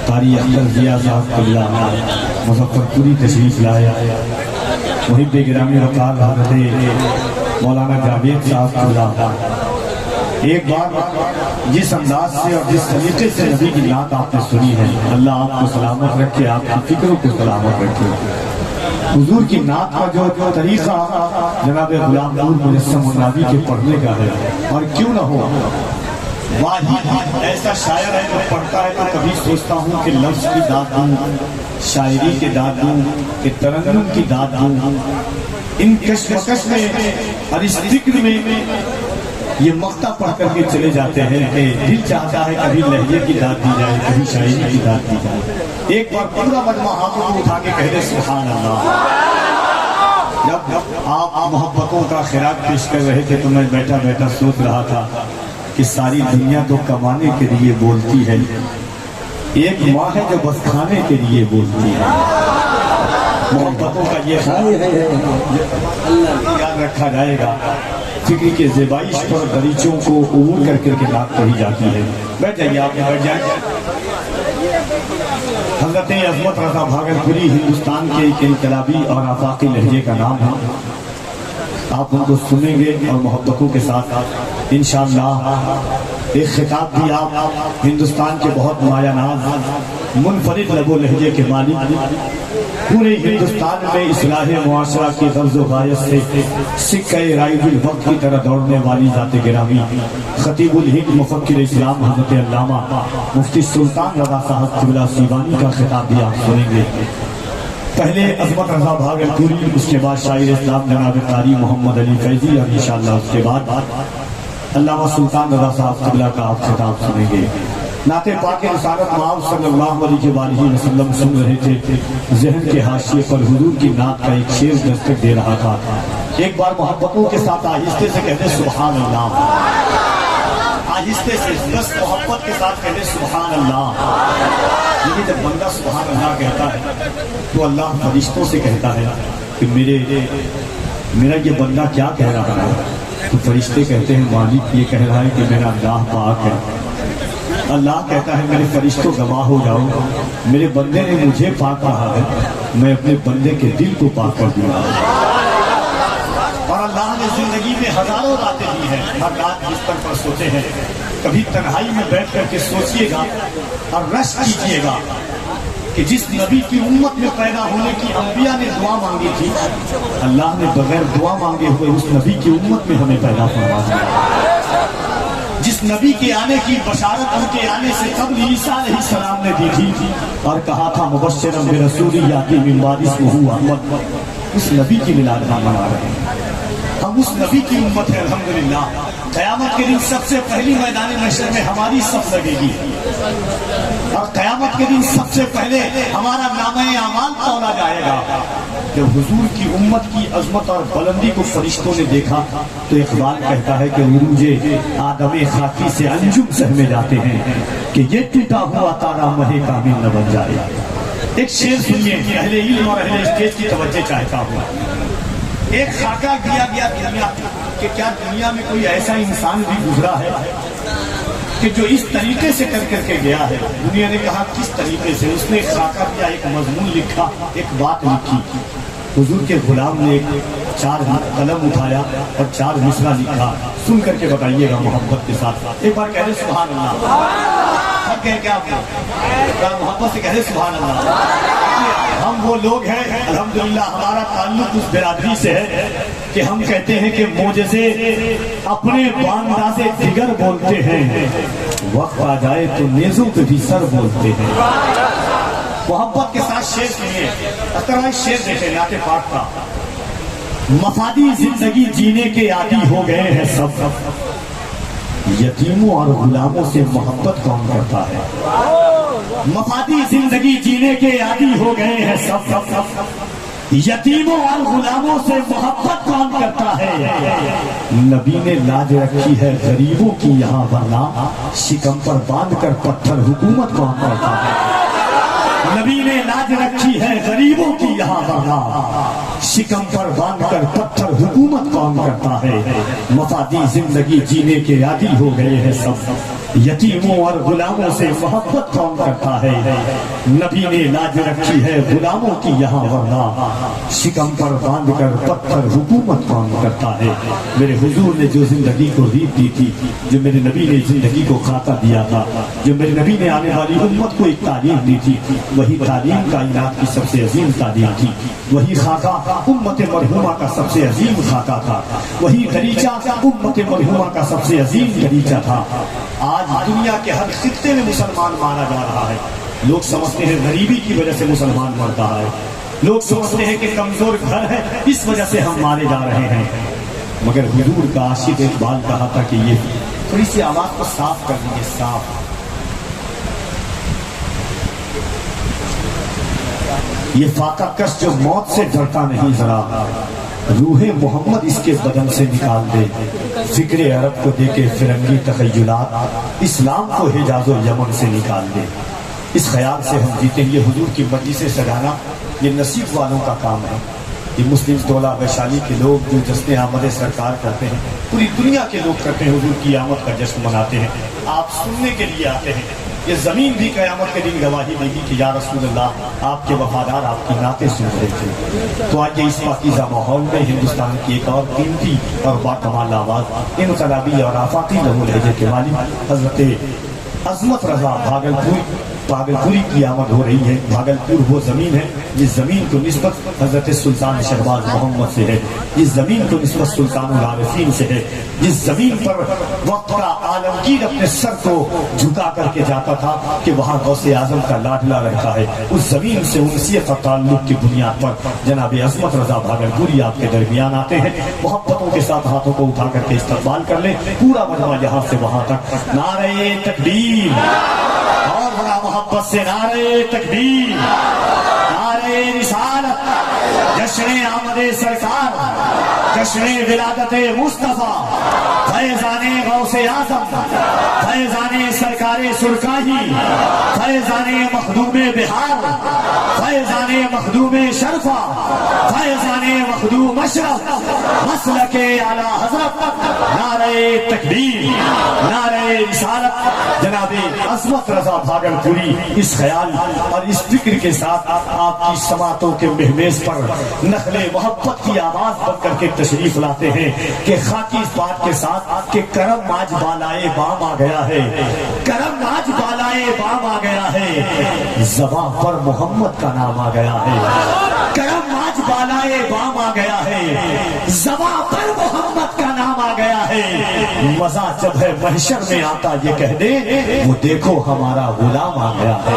قاری اختر ضیاء صاحب قبلہ مظفر پوری تشریف لائے، محب گرامی وقار حضرت مولانا جاوید صاحب قبلہ۔ ایک بار جس انداز سے اور جس طریقے سے نبی کی نعت آپ نے سنی ہے، اللہ آپ کو سلامت رکھے، آپ کی فکروں کو سلامت رکھے۔ حضور کی نعت کا جو طریقہ جناب غلام نور مجسم النبی کے پڑھنے کا ہے، اور کیوں نہ ہو، واحد ایسا شاعر ہے جو پڑھتا ہے تو کبھی سوچتا ہوں کہ لفظ کی داد دوں، شاعری کے داد دوں، کہ ترنم کی داد دوں، ان کشمکش میں اور اس فکر میں یہ مقطع پڑھ کر کے چلے جاتے ہیں کہ دل چاہتا ہے کبھی لہجے کی داد دی جائے، کبھی شاعری کی داد دی جائے۔ ایک بار پورا مجمع ہاتھوں کو اٹھا کے کہہ دے سبحان اللہ۔ جب آپ محبتوں کا خراج پیش کر رہے تھے تو میں بیٹھا بیٹھا سوچ رہا تھا کہ ساری دنیا تو کمانے کے لیے بولتی ہے، ایک ماں ہے جو بس کھانے کے لیے بولتی ہے۔ محبتوں کا یہ یاد رکھا جائے گا، فکر کے زیبائش پر دریچوں کو عبور کر کر کے نعت کہی جاتی ہے۔ بیٹھ جائیے، آپ بیٹھ جائیں۔ حضرت عظمت رضا بھاگلپوری ہندوستان کے ایک انقلابی اور آفاقی لہجے کا نام ہے۔ آپ ان کو سنیں گے اور محبتوں کے ساتھ انشاءاللہ ایک خطاب بھی آپ ہندوستان کے بہت مایہ ناز منفرد لب و لہجے کے مالک، پورے ہندوستان میں اصلاح معاشرہ کی غرض و غایت سے سکہ رائج الوقت کی طرح دوڑنے والی ذات گرامی خطیب الہند مفکر اسلام حضرت علامہ مفتی سلطان رضا صاحب قبلہ سیوانی کا خطاب بھی آپ سنیں گے۔ پہلے عظمت رضا بھاگلپوری، اس کے بعد شاعر اسلام جناب قاری محمد علی فیضی، اور انشاءاللہ اس کے بعد علامہ سلطان رضا صاحب قبلہ کا آپ خطاب سنیں گے۔ نعت پاک رسالت مآب صلی اللہ علیہ وآلہ وسلم سن رہے تھے، ذہن کے حاشیے پر حضور کی نعت کا ایک شعر دستک دے رہا تھا۔ ایک بار محبتوں کے ساتھ آہستے سے کہتے سبحان اللہ، آہستے سے بس محبت کے ساتھ کہتے سبحان اللہ۔ لیکن جب بندہ سبحان اللہ کہتا ہے تو اللہ فرشتوں سے کہتا ہے کہ میرا یہ بندہ کیا کہہ رہا ہے؟ تو فرشتے کہتے ہیں مالک یہ کہہ رہا ہے کہ میرا اللہ پاک ہے۔ اللہ کہتا ہے میرے فرشتوں گواہ ہو جاؤ، میرے بندے نے مجھے پاک کہا ہے، میں اپنے بندے کے دل کو پاک کر دوں گا۔ اور اللہ نے زندگی میں ہزاروں راتیں دی ہیں، ہر رات بستر پر سوتے ہیں، کبھی تنہائی میں بیٹھ کر کے سوچئے گا اور رش کیجئے گا کہ جس نبی کی امت میں پیدا ہونے کی انبیاء نے دعا مانگی تھی، اللہ نے بغیر دعا مانگے ہوئے اس نبی کی امت میں ہمیں پیدا فرما دیا۔ جس نبی کے آنے کی بشارت ان کے آنے سے قبل عیسیٰ علیہ السلام نے دی تھی اور کہا تھا مبشرا برسول یاتی من بعد اسمہ احمد، اس نبی کی میلاد ہم منا رہے ہیں۔ ہم اس نبی کی امت ہے الحمدللہ۔ قیامت کے دن سب سے پہلی میدان محشر میں ہماری صف لگے گی، اور قیامت کے دن سب سے پہلے ہمارا نامہ اعمال تولا جائے گا۔ جب حضور کی امت کی عظمت اور بلندی کو فرشتوں نے دیکھا تو اقبال کہتا ہے کہ عروج آدم خاکی سے انجم سہمے جاتے ہیں کہ یہ ٹوٹا ہوا تارا مہے کامل نہ بن جائے۔ ایک شعر سنیے، اہل علم اور اہل اسٹیج کی توجہ چاہتا ہوں۔ ایک خاکہ دیا گیا دنیا کہ کیا دنیا میں کوئی ایسا انسان بھی گزرا ہے کہ جو اس طریقے سے کر کر کے گیا ہے؟ دنیا نے کہا کس طریقے سے؟ اس نے ایک خاکہ دیا، ایک مضمون لکھا، ایک بات لکھی۔ حضور کے غلام نے چار قلم اٹھایا اور چار مصرع لکھا، سن کر کے بتائیے گا محبت کے ساتھ۔ ایک بار کہہ دے سبحان اللہ، سب کہہ کے آپ محبت سے کہہ دے سبحان اللہ۔ ہم وہ لوگ ہیں الحمدللہ، ہمارا تعلق اس برادری سے ہے کہ ہم کہتے ہیں کہ معجزے اپنے باندازے دیگر بولتے ہیں، وقت آ جائے تو نیزوں پہ بھی سر بولتے ہیں۔ محبت کے ساتھ شعر سنیے، اختراعی شعر دیکھیں نعت پاک کا۔ مفادی زندگی جینے کے عادی ہو گئے ہیں سب، یتیموں اور غلاموں سے محبت کون کرتا ہے؟ مفادی زندگی جینے کے عادی ہو گئے ہیں سب، یتیموں اور غلاموں سے محبت کون کرتا ہے؟ نبی نے لاج رکھی ہے غریبوں کی یہاں، ورنہ شکم پر باندھ کر پتھر حکومت کون کرتا ہے؟ نبی نے لاج رکھی ہے غریبوں کی یہاں، ورنہ شکم پر باندھ کر پتھر حکومت کون کرتا ہے؟ مفادی زندگی جینے کے عادی ہو گئے ہیں سب، یتیموں اور غلاموں سے محبت کون کرتا ہے؟ نبی نے لاج رکھی ہے غلاموں کی یہاں، ورنہ شکم پر باندھ کر پتھر حکومت کون کرتا ہے؟ میرے حضور نے جو زندگی کو ریت دی تھی، جو میرے نبی نے زندگی کو خاکہ دیا تھا، جو میرے نبی نے آنے والی امت کو ایک تعلیم دی تھی، وہی تعلیم کائنات کی سب سے عظیم تعلیم تھی، وہی خاکہ امت مرحومہ کا سب سے عظیم خاکہ تھا، وہی دریچہ امت مرحومہ کا سب سے عظیم دریچہ تھا۔ آج دنیا کے ہر خطے میں مسلمان مارا جا رہا ہے۔ لوگ سمجھتے ہیں غریبی کی وجہ سے مسلمان مر رہا ہے، لوگ سمجھتے ہیں کہ کمزور گھر ہے اس وجہ سے ہم مارے جا رہے ہیں، مگر حضور کا عاشق اقبال کہا تھا کہ یہ تھوڑی سی آواز کو صاف کر دیجیے، صاف۔ یہ فاقہ کش جو موت سے ڈرتا نہیں، ذرا روح محمد اس کے بدن سے نکال دے، فکر عرب کو دے کے فرنگی تخیلات، اسلام کو حجاز و یمن سے نکال دے۔ اس خیال سے ہم جیتے ہیں۔ یہ حضور کی مرضی سے سجانا یہ نصیب والوں کا کام ہے۔ یہ مسلم ٹولہ ویشالی کے لوگ جو جشن آمد سرکار کرتے ہیں، پوری دنیا کے لوگ کرتے ہیں، حضور کی آمد کا جشن مناتے ہیں، آپ سننے کے لیے آتے ہیں۔ یہ زمین بھی قیامت کے دن گواہی دے گی کہ یا رسول اللہ آپ کے وفادار آپ کی نعتیں سن رہے تھے۔ تو آج اس پاکیزہ ماحول میں ہندوستان کی ایک اور قیمتی اور باکمال آواز انقلابی اور آفاقی لہو لہجے کے والد حضرت عظمت رضا بھاگلپوری کی آمد ہو رہی ہے۔ بھاگلپور وہ زمین ہے جس زمین کو نسبت حضرت سلطان شہباز محمد سے ہے، جس زمین کو نسبت سلطان العارفین سے ہے، جس زمین پر وقت کا عالمگیر اپنے سر کو جھکا کر کے جاتا تھا کہ وہاں غوث اعظم کا لاڈلا رہتا ہے۔ اس زمین سے انسیت اور تعلق کی بنیاد پر جناب عظمت رضا بھاگلپوری آپ کے درمیان آتے ہیں۔ محبتوں کے ساتھ ہاتھوں کو اٹھا کر کے استقبال کر لیں، پورا مجمع یہاں سے وہاں تک نعرہ تکبیر، اور بڑا محبت سے نعرہ تکبیر، نعرہ رسالت، جشن آمد سرکار، جشن ولادت مصطفیٰ، فیضان غوث اعظم، فیضان سرکار سرکاہی، فیضان مخدوم بہار، فیضان مخدوم شرفہ، فیضان مخدوم اشرف، مسلک اعلیٰ حضرت، نعرہ تکبیر، نعرہ رسالت۔ جناب عظمت رضا بھاگلپوری اس خیال اور اس فکر کے ساتھ آپ کی سماعتوں کے مہمیز پر نخل محبت کی آواز بن کر کے تشریف لاتے ہیں کہ خاکی اس بات کے ساتھ کہ کرم آج بالائے بام آ گیا ہے، کرم آج بالائے بام آ گیا ہے، زباں پر محمد کا نام آ گیا ہے، کرم آج بالائے بام آ گیا ہے، زباں پر محمد کا نام آ گیا ہے۔ مزہ جب ہے محشر میں آتا یہ کہہ دے وہ دیکھو ہمارا غلام آ گیا ہے۔